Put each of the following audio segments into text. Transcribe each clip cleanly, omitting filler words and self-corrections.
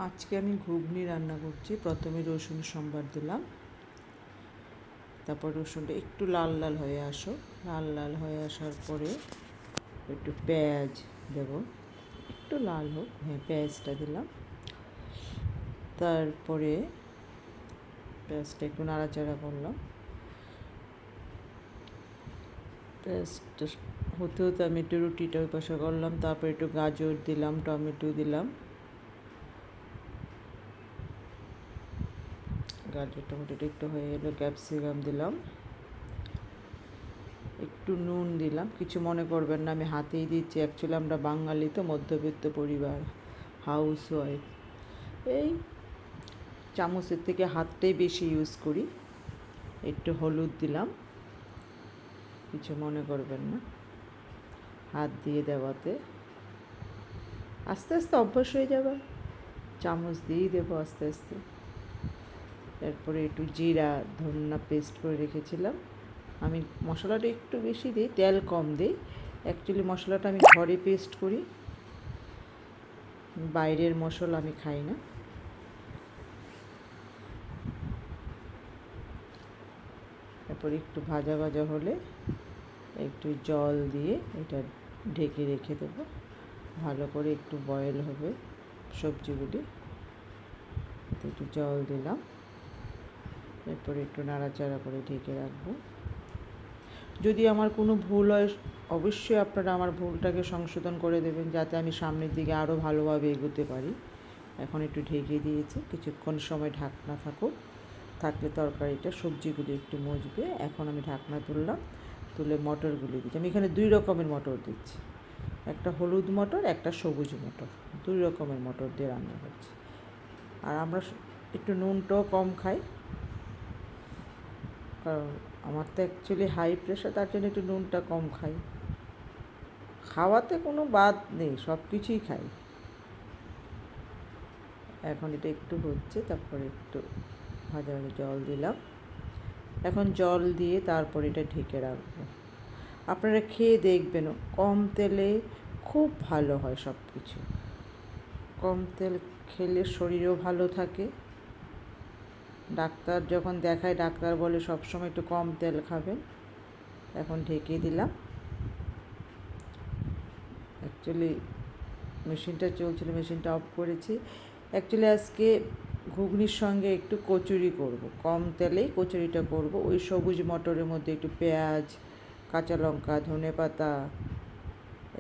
আজকে আমি ঘুগনি রান্না করছি। প্রথমে রসুন সম্বার দিলাম, তারপর রসুনটা একটু লাল লাল হয়ে লাল হয়ে আসার পরে একটু পেঁয়াজ দেব, একটু লাল হোক, পেঁয়াজটা দিলাম। তারপরে পেঁয়াজটা একটু নাড়াচাড়া করলাম। পেঁয়াজটা হতে হতে আমি একটু রুটিটা ওই পাশে করলাম। তারপরে একটু গাজর দিলাম, টমেটো দিলাম, গাজর টমেটোটা একটু হয়ে এলো, ক্যাপসিকাম দিলাম, একটু নুন দিলাম। কিছু মনে করবেন না, আমি হাতেই দিচ্ছি। অ্যাকচুয়ালি আমরা বাঙালি তো, মধ্যবিত্ত পরিবার, হাউস ওয়াইফ, এই চামচের থেকে হাতটাই বেশি ইউজ করি। একটু হলুদ দিলাম, কিছু মনে করবেন না হাত দিয়ে দেওয়াতে। আস্তে আস্তে অভ্যাস হয়ে যাবে, চামচ দিয়েই দেবো আস্তে আস্তে। এরপরে একটু জিরা ধনিয়া পেস্ট করে রেখেছিলাম। আমি মশলাটা একটু বেশি দিই, তেল কম দিই। অ্যাকচুয়ালি মশলাটা আমি ঘরে পেস্ট করি, বাইরের মশলা আমি খাই না। তারপরে একটু ভাজা ভাজা হলে একটু জল দিয়ে এটা ঢেকে রেখে দেবো। ভালো করে একটু বয়েল হবে সবজিগুলি, একটু জল দিলাম। এরপরে একটু নাড়াচাড়া করে ঢেকে রাখবো। যদি আমার কোনো ভুল হয়, অবশ্যই আপনারা আমার ভুলটাকে সংশোধন করে দেবেন, যাতে আমি সামনের দিকে আরও ভালোভাবে এগোতে পারি। এখন একটু ঢেকে দিয়েছি, কিছুক্ষণ সময় ঢাকনা থাকলে তরকারিটা, সবজিগুলি একটু মজবে। এখন আমি ঢাকনা তুললাম, তুলে মটরগুলি দিচ্ছি। আমি এখানে 2 রকমের মটর দিচ্ছি, একটা হলুদ মটর, একটা সবুজ মটর। 2 রকমের মটর দিয়ে রান্না করছি। আর আমরা একটু নুনটাও কম খাই, কারণ আমার তো অ্যাকচুয়ালি হাই প্রেশার, তার জন্য একটু নুনটা কম খাই। খাওয়াতে কোনো বাদ নেই, সব কিছুই খাই। এখন এটা একটু হচ্ছে, তারপরে একটু ভাজা ভাজা জল দিলাম। এখন জল দিয়ে তারপর এটা ঢেকে রাখবো। আপনারা খেয়ে দেখবেন, কম তেলে খুব ভালো হয় সব কিছু। কম তেল খেলে শরীরও ভালো থাকে। ডাক্তার যখন দেখায়, ডাক্তার বলে সবসময় একটু কম তেল খাবেন। এখন ঢেকে দিলাম। অ্যাকচুয়ালি মেশিনটা চলছিল, মেশিনটা অফ করেছি। অ্যাকচুয়ালি আজকে ঘুগনির সঙ্গে একটু কচুরি করব, কম তেলেই কচুরিটা করব। ওই সবুজ মটরের মধ্যে একটু পেঁয়াজ, কাঁচা লঙ্কা, ধনেপাতা,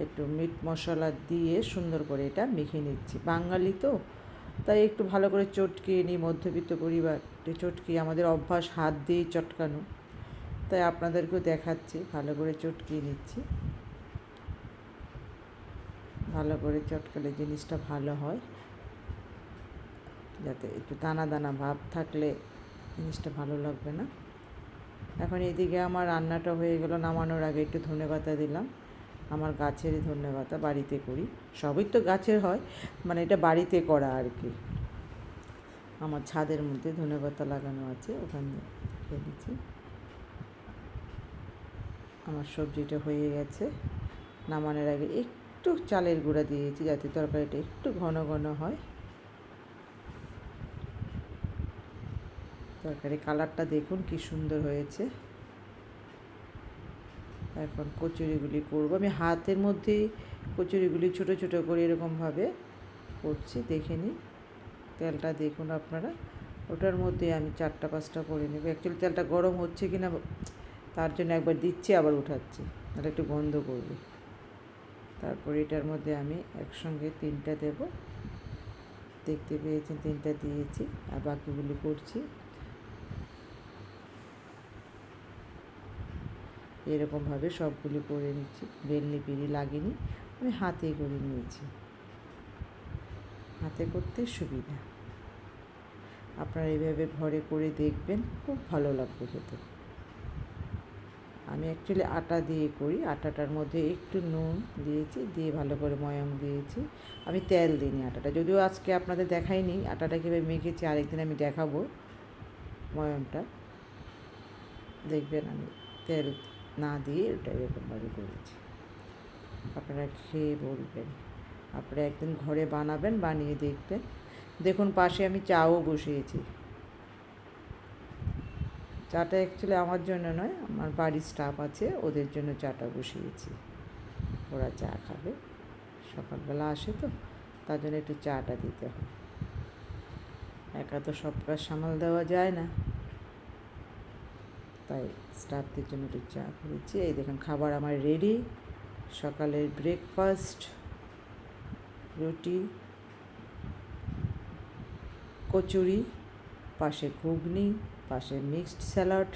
একটু মিট মশলা দিয়ে সুন্দর করে এটা মেখে নিচ্ছি। বাঙালি তো, তাই একটু ভালো করে চটকিয়ে নিই। মধ্যবিত্ত পরিবার, চটকিয়ে আমাদের অভ্যাস হাত দিয়েই চটকানো, তাই আপনাদেরকেও দেখাচ্ছি। ভালো করে চটকিয়ে নিচ্ছি। ভালো করে চটকালে জিনিসটা ভালো হয়, যাতে একটু দানা দানা ভাব থাকলে জিনিসটা ভালো লাগবে না। এখন এদিকে আমার রান্নাটা হয়ে গেল। নামানোর আগে একটু ধনেপাতা দিলাম। আমার গাছেরই ধনেপাতা, বাড়িতে করি। সবই তো গাছের হয়, মানে এটা বাড়িতে করা আর কি। আমার ছাদের মধ্যে ধনেপাতা লাগানো আছে, ওখানে খেয়ে দিচ্ছি। আমার সবজিটা হয়ে গেছে। নামানোর আগে একটু চালের গুঁড়া দিয়েছি, যাতে তরকারিটা একটু ঘন ঘন হয়। তরকারি কালারটা দেখুন কি সুন্দর হয়েছে। এখন কচুরিগুলি করব। আমি হাতের মধ্যেই কচুরিগুলি ছোটো ছোটো করে এরকমভাবে করছি, দেখে নিন। তেলটা দেখুন আপনারা, ওটার মধ্যে আমি 4-5টা করে নেব। অ্যাকচুয়ালি তেলটা গরম হচ্ছে কি না তার জন্য একবার দিচ্ছি, আবার উঠাচ্ছি, তাহলে একটু গন্ধ করবে। তারপর এটার মধ্যে আমি একসঙ্গে 3টা দেব। দেখতে পেয়েছেন 3টা দিয়েছি, আর বাকিগুলি করছি। এরকমভাবে সবগুলি করে নিচ্ছি, বেলনি পিঁড়ি লাগেনি, আমি হাতেই করে নিয়েছি। হাতে করতে সুবিধা। আপনারা এইভাবে ঘরে করে দেখবেন, খুব ভালো লাগবে খেতে। আমি অ্যাকচুয়ালি আটা দিয়ে করি। আটাটার মধ্যে একটু নুন দিয়েছি, দিয়ে ভালো করে ময়াম দিয়েছি। আমি তেল দিইনি আটাটা, যদিও আজকে আপনাদের দেখাইনি আটাটা কীভাবে মেখেছি, আরেকদিন আমি দেখাবো ময়ামটা। দেখবেন আমি তেল না দিয়ে ওটা এরকমভাবে করেছি। আপনারা খেয়ে বলবেন। আপনারা একদিন ঘরে বানাবেন, বানিয়ে দেখবেন। দেখুন পাশে আমি চাও বসিয়েছি। চাটা অ্যাকচুয়ালি আমার জন্য নয়, আমার বাড়ির স্টাফ আছে, ওদের জন্য চাটা বসিয়েছি। ওরা চা খাবে, সকালবেলা আসে তো, তার জন্য একটু চাটা দিতে হয়। একা তো সব কাজ সামাল দেওয়া যায় না, তাই স্টাফদের জন্য একটু চা করেছি। এই দেখুন খাবার আমার রেডি। সকালের ব্রেকফাস্ট, রুটি, কচুরি, পাশে ঘুগনি, পাশে মিক্সড স্যালাড,